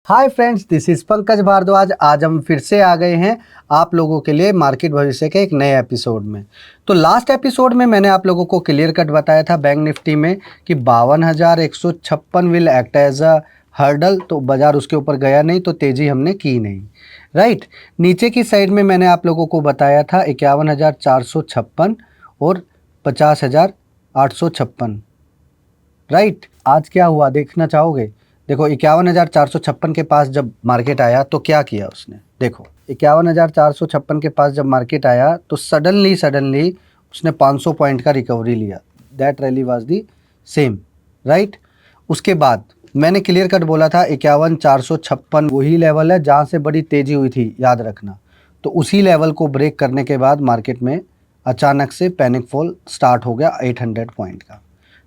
Hi friends, this is Pankaj Bhardwaj. आज हम फिर से आ गए हैं आप लोगों के लिए मार्केट भविष्य के एक नए एपिसोड में। तो लास्ट एपिसोड में मैंने आप लोगों को क्लियर कट बताया था बैंक निफ्टी में कि 52,156 will act as a hurdle. तो बाजार उसके ऊपर गया नहीं, तो तेज़ी हमने की नहीं, राइट। नीचे की साइड में मैंने आप लोगों को बताया था 51,456 और 50,856, राइट। आज क्या हुआ देखना चाहोगे? देखो 51,456 के पास जब मार्केट आया तो क्या किया उसने। देखो 51,456 के पास जब मार्केट आया तो सडनली उसने 500 पॉइंट का रिकवरी लिया। That rally was the same, right. उसके बाद मैंने क्लियर कट बोला था 51,456 वही लेवल है जहाँ से बड़ी तेज़ी हुई थी, याद रखना। तो उसी लेवल को ब्रेक करने के बाद मार्केट में अचानक से पैनिक फॉल स्टार्ट हो गया 800 पॉइंट का।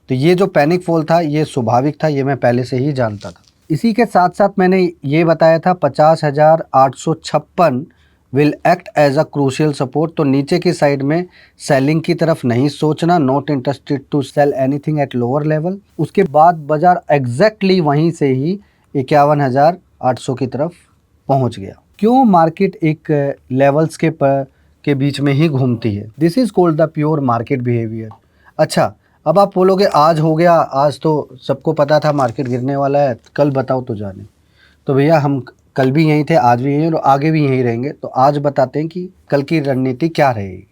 तो ये जो पैनिक फॉल था ये स्वाभाविक था, ये मैं पहले से ही जानता था। इसी के साथ साथ मैंने ये बताया था 50,856 will act as a crucial support. तो नीचे की साइड में सेलिंग की तरफ नहीं सोचना, not interested to sell anything at lower level. उसके बाद बाजार एग्जैक्टली वहीं से ही 51,800 की तरफ पहुंच गया। क्यों मार्केट एक लेवल्स के बीच में ही घूमती है? This is called the pure market behaviour. अच्छा, अब आप बोलोगे आज हो गया, आज तो सबको पता था मार्केट गिरने वाला है, कल बताओ तो जाने। तो भैया हम कल भी यहीं थे, आज भी यहीं और आगे भी यहीं रहेंगे। तो आज बताते हैं कि कल की रणनीति क्या रहेगी,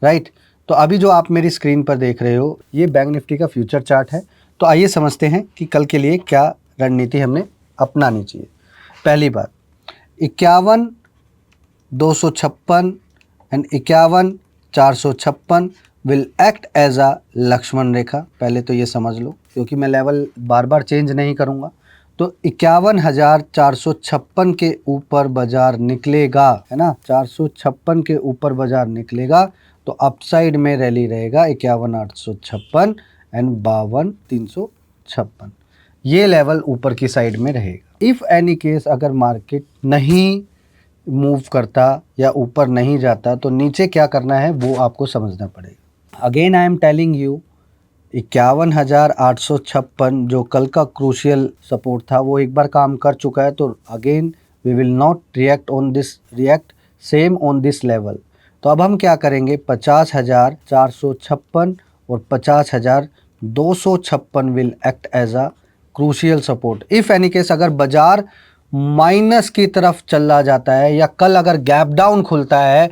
राइट। तो अभी जो आप मेरी स्क्रीन पर देख रहे हो ये बैंक निफ्टी का फ्यूचर चार्ट है। तो आइए समझते हैं कि कल के लिए क्या रणनीति हमने अपनानी चाहिए। पहली बात, 51,256 and 51,456 will act as a Lakshman Rekha. पहले तो ये समझ लो, क्योंकि मैं लेवल बार बार चेंज नहीं करूँगा। तो 51,456 के ऊपर बाजार निकलेगा, है ना, 456 के ऊपर बाजार निकलेगा तो अपसाइड में रैली रहेगा 51,856 एंड 52,356। ये लेवल ऊपर की साइड में रहेगा। इफ़ एनी केस अगर मार्केट नहीं मूव करता या ऊपर नहीं जाता तो नीचे क्या करना है वो आपको समझना पड़ेगा। Again I am telling you, 51,856 जो कल का क्रूशियल सपोर्ट था वो एक बार काम कर चुका है। तो again we will not react same on this level. तो अब हम क्या करेंगे, 50,456 और 50,256 will act as a crucial support. If any case अगर बाजार माइनस की तरफ चला जाता है या कल अगर गैप डाउन खुलता है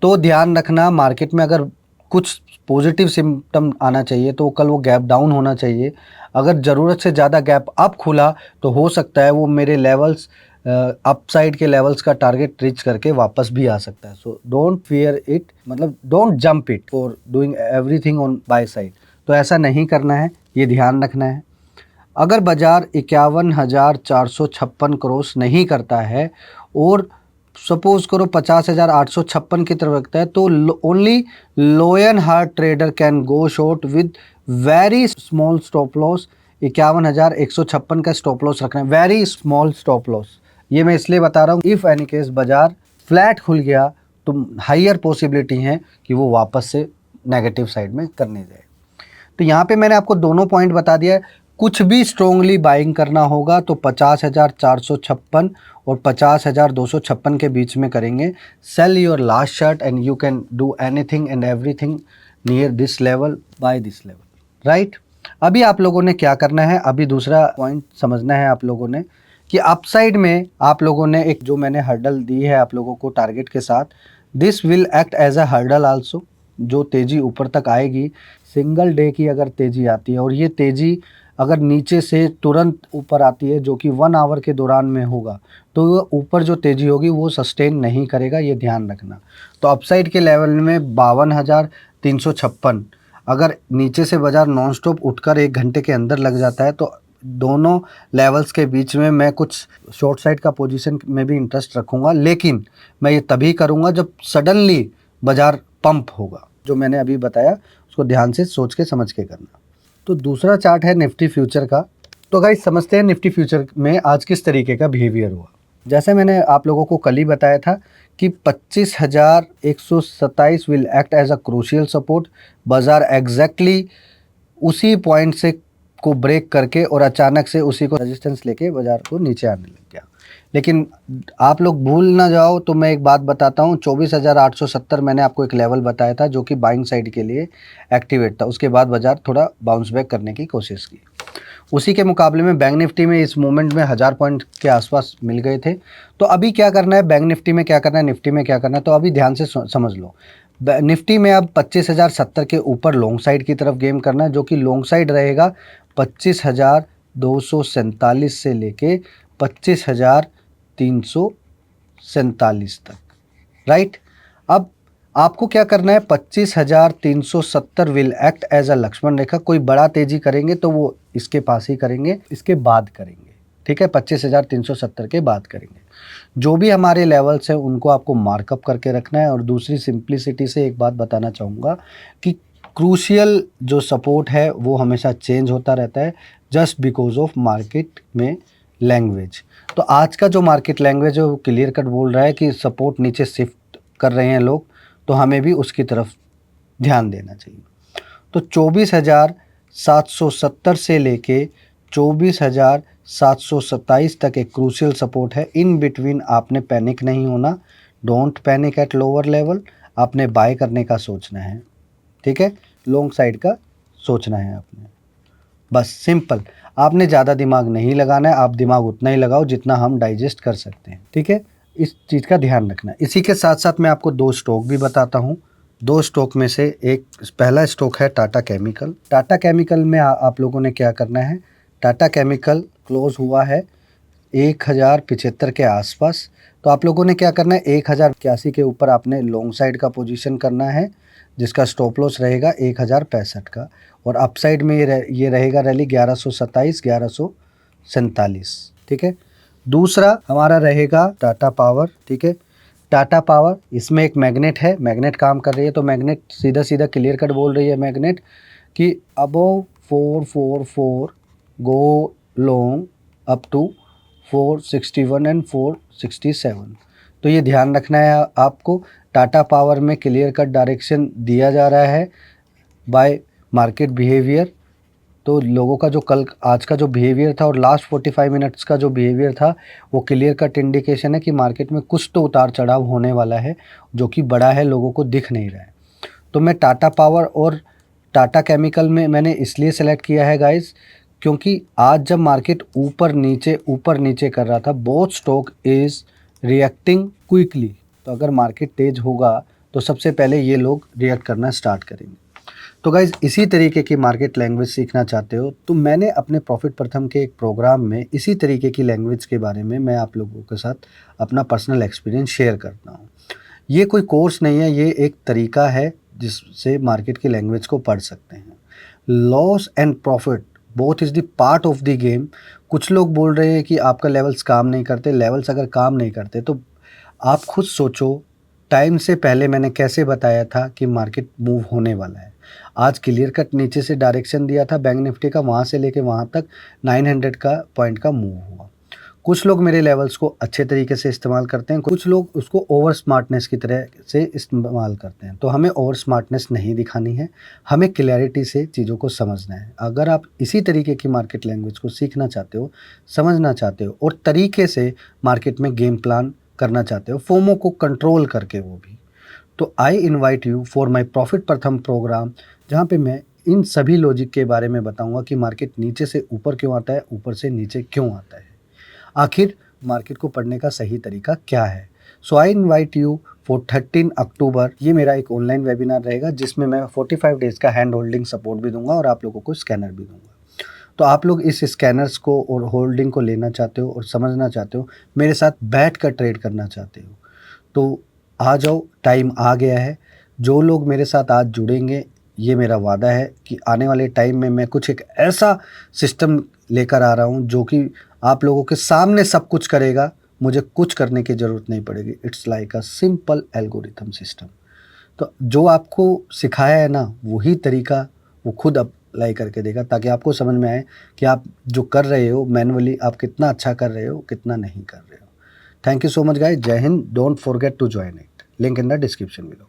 तो ध्यान रखना, मार्केट में अगर कुछ पॉजिटिव सिम्टम आना चाहिए तो कल वो गैप डाउन होना चाहिए। अगर ज़रूरत से ज़्यादा गैप अप खुला तो हो सकता है वो मेरे लेवल्स अपसाइड के लेवल्स का टारगेट रीच करके वापस भी आ सकता है। सो डोंट फियर इट, मतलब don't jump it for doing everything on by side. तो ऐसा नहीं करना है, ये ध्यान रखना है। अगर बाजार 51,456 क्रॉस नहीं करता है और सपोज करो 50,856 की तरफ रखता है तो only लोयन heart trader can go short with very small stop loss. 51,156 का स्टॉप लॉस रखना है, वेरी स्मॉल स्टॉप लॉस। ये मैं इसलिए बता रहा हूँ, इफ़ एनी केस बाजार फ्लैट खुल गया तो हाइयर पॉसिबिलिटी है कि वो वापस से नेगेटिव साइड में करने जाए। तो यहाँ पे मैंने आपको दोनों पॉइंट बता दिया है। कुछ भी स्ट्रोंगली बाइंग करना होगा तो 50,456 और 50,256 के बीच में करेंगे। Sell your last shirt and you can do anything and everything near this level by this level, right. अभी आप लोगों ने क्या करना है, अभी दूसरा पॉइंट समझना है आप लोगों ने कि अपसाइड में आप लोगों ने एक जो मैंने हर्डल दी है आप लोगों को टारगेट के साथ, this will act as a hurdle also. जो तेज़ी ऊपर तक आएगी, सिंगल डे की अगर तेज़ी आती है और ये तेज़ी अगर नीचे से तुरंत ऊपर आती है जो कि 1 आवर के दौरान में होगा तो ऊपर जो तेज़ी होगी वो सस्टेन नहीं करेगा, ये ध्यान रखना। तो अपसाइड के लेवल में 52,356 अगर नीचे से बाजार नॉन स्टॉप उठकर 1 घंटे के अंदर लग जाता है तो दोनों लेवल्स के बीच में मैं कुछ शॉर्ट साइड का पोजीशन में भी इंटरेस्ट रखूँगा, लेकिन मैं ये तभी करूँगा जब सडनली बाजार पंप होगा। जो मैंने अभी बताया उसको ध्यान से सोच के समझ के करना। तो दूसरा चार्ट है निफ्टी फ्यूचर का। तो गाइस समझते हैं निफ्टी फ्यूचर में आज किस तरीके का बिहेवियर हुआ। जैसे मैंने आप लोगों को कल ही बताया था कि 25,127 will act as a crucial support. बाजार एग्जैक्टली उसी पॉइंट से को ब्रेक करके और अचानक से उसी को रेजिस्टेंस लेके बाजार को नीचे आने लग गया। लेकिन आप लोग भूल ना जाओ तो मैं एक बात बताता हूँ, 24,870 मैंने आपको एक लेवल बताया था जो कि बाइंग साइड के लिए एक्टिवेट था। उसके बाद बाजार थोड़ा बाउंस बैक करने की कोशिश की। उसी के मुकाबले में बैंक निफ्टी में इस मोमेंट में 1000 पॉइंट के आसपास मिल गए थे। तो अभी क्या करना है, बैंक निफ्टी में क्या करना है, निफ्टी में क्या करना है, तो अभी ध्यान से समझ लो। निफ्टी में अब 25,070 के ऊपर लॉन्ग साइड की तरफ गेम करना है, जो कि लॉन्ग साइड रहेगा 25,247 से लेके 25,347 तक, राइट। अब आपको क्या करना है, 25,370 will act as a Lakshman Rekha. कोई बड़ा तेजी करेंगे तो वो इसके पास ही करेंगे, इसके बाद करेंगे, ठीक है, 25,370 के बाद करेंगे। जो भी हमारे लेवल्स हैं उनको आपको मार्कअप करके रखना है। और दूसरी सिंप्लिसिटी से एक बात बताना चाहूँगा कि क्रूशियल जो सपोर्ट है वो हमेशा चेंज होता रहता है, जस्ट बिकॉज ऑफ मार्केट में लैंग्वेज। तो आज का जो मार्केट लैंग्वेज है वो क्लियर कट बोल रहा है कि सपोर्ट नीचे शिफ्ट कर रहे हैं लोग, तो हमें भी उसकी तरफ ध्यान देना चाहिए। तो 24,770 से लेके 24,727 तक एक क्रूशियल सपोर्ट है। इन बिटवीन आपने पैनिक नहीं होना, don't panic eight lower level. आपने बाय करने का सोचना है, ठीक है, लॉन्ग साइड का सोचना है आपने, बस सिंपल। आपने ज़्यादा दिमाग नहीं लगाना है, आप दिमाग उतना ही लगाओ जितना हम डाइजेस्ट कर सकते हैं, ठीक है, इस चीज़ का ध्यान रखना है। इसी के साथ साथ मैं आपको 2 स्टॉक भी बताता हूँ। 2 स्टॉक में से एक पहला स्टॉक है टाटा केमिकल। टाटा केमिकल में आप लोगों ने क्या करना है, टाटा केमिकल क्लोज हुआ है 1075 के आसपास। तो आप लोगों ने क्या करना है, 1081 के ऊपर आपने लॉन्ग साइड का पोजीशन करना है, जिसका स्टॉप लॉस रहेगा 1065 का। और अपसाइड में ये रहेगा रैली 1127 1147, ठीक है। दूसरा हमारा रहेगा टाटा पावर, ठीक है। टाटा पावर, इसमें एक मैग्नेट है, मैग्नेट काम कर रही है। तो मैग्नेट सीधा सीधा क्लियर कट बोल रही है मैग्नेट कि above 444 go long up to 461 and 467। तो ये ध्यान रखना है आपको। टाटा पावर में क्लियर कट डायरेक्शन दिया जा रहा है बाय मार्केट बिहेवियर। तो लोगों का जो कल आज का जो बिहेवियर था और लास्ट 45 मिनट्स का जो बिहेवियर था वो क्लियर कट इंडिकेशन है कि मार्केट में कुछ तो उतार चढ़ाव होने वाला है, जो कि बड़ा है, लोगों को दिख नहीं रहा है। तो मैं टाटा पावर और टाटा केमिकल में मैंने इसलिए सेलेक्ट किया है गाइस, क्योंकि आज जब मार्केट ऊपर नीचे कर रहा था, both stock is reacting quickly. तो अगर मार्केट तेज होगा तो सबसे पहले ये लोग रिएक्ट करना स्टार्ट करेंगे। तो गाइज़ इसी तरीके की मार्केट लैंग्वेज सीखना चाहते हो तो मैंने अपने प्रॉफिट प्रथम के एक प्रोग्राम में इसी तरीके की लैंग्वेज के बारे में मैं आप लोगों के साथ अपना पर्सनल एक्सपीरियंस शेयर करता हूँ। ये कोई कोर्स नहीं है, ये एक तरीका है जिससे मार्केट की लैंग्वेज को पढ़ सकते हैं। Loss and profit both is the part of the game. कुछ लोग बोल रहे हैं कि आपका लेवल्स काम नहीं करते। लेवल्स अगर काम नहीं करते तो आप खुद सोचो, टाइम से पहले मैंने कैसे बताया था कि मार्केट मूव होने वाला है। आज क्लियर कट नीचे से डायरेक्शन दिया था बैंक निफ्टी का, वहाँ से लेके वहाँ तक 900 का पॉइंट का मूव हुआ। कुछ लोग मेरे लेवल्स को अच्छे तरीके से इस्तेमाल करते हैं, कुछ लोग उसको ओवर स्मार्टनेस की तरह से इस्तेमाल करते हैं। तो हमें ओवर स्मार्टनेस नहीं दिखानी है, हमें क्लैरिटी से चीज़ों को समझना है। अगर आप इसी तरीके की मार्केट लैंग्वेज को सीखना चाहते हो, समझना चाहते हो और तरीके से मार्केट में गेम प्लान करना चाहते हो, फोमो को कंट्रोल करके वो भी, तो I invite you for my profit प्रथम प्रोग्राम, जहाँ पे मैं इन सभी लॉजिक के बारे में बताऊंगा कि मार्केट नीचे से ऊपर क्यों आता है, ऊपर से नीचे क्यों आता है, आखिर मार्केट को पढ़ने का सही तरीका क्या है। सो आई इनवाइट यू फॉर 13 अक्टूबर। ये मेरा एक ऑनलाइन वेबिनार रहेगा जिसमें मैं 45 डेज़ का हैंड होल्डिंग सपोर्ट भी दूंगा और आप लोगों को स्कैनर भी दूंगा। तो आप लोग इस स्कैनर्स को और होल्डिंग को लेना चाहते हो और समझना चाहते हो, मेरे साथ बैठ कर ट्रेड करना चाहते हो, तो आ जाओ, टाइम आ गया है। जो लोग मेरे साथ आज जुड़ेंगे, ये मेरा वादा है कि आने वाले टाइम में मैं कुछ एक ऐसा सिस्टम लेकर आ रहा हूँ जो कि आप लोगों के सामने सब कुछ करेगा, मुझे कुछ करने की ज़रूरत नहीं पड़ेगी। It's like a simple algorithm system. तो जो आपको सिखाया है ना, वही तरीका वो खुद अप्लाई करके देगा, ताकि आपको समझ में आए कि आप जो कर रहे हो मैनुअली, आप कितना अच्छा कर रहे हो, कितना नहीं कर रहे हो। Thank you so much guys. जय हिंद। Don't forget to join it. Link in the description below.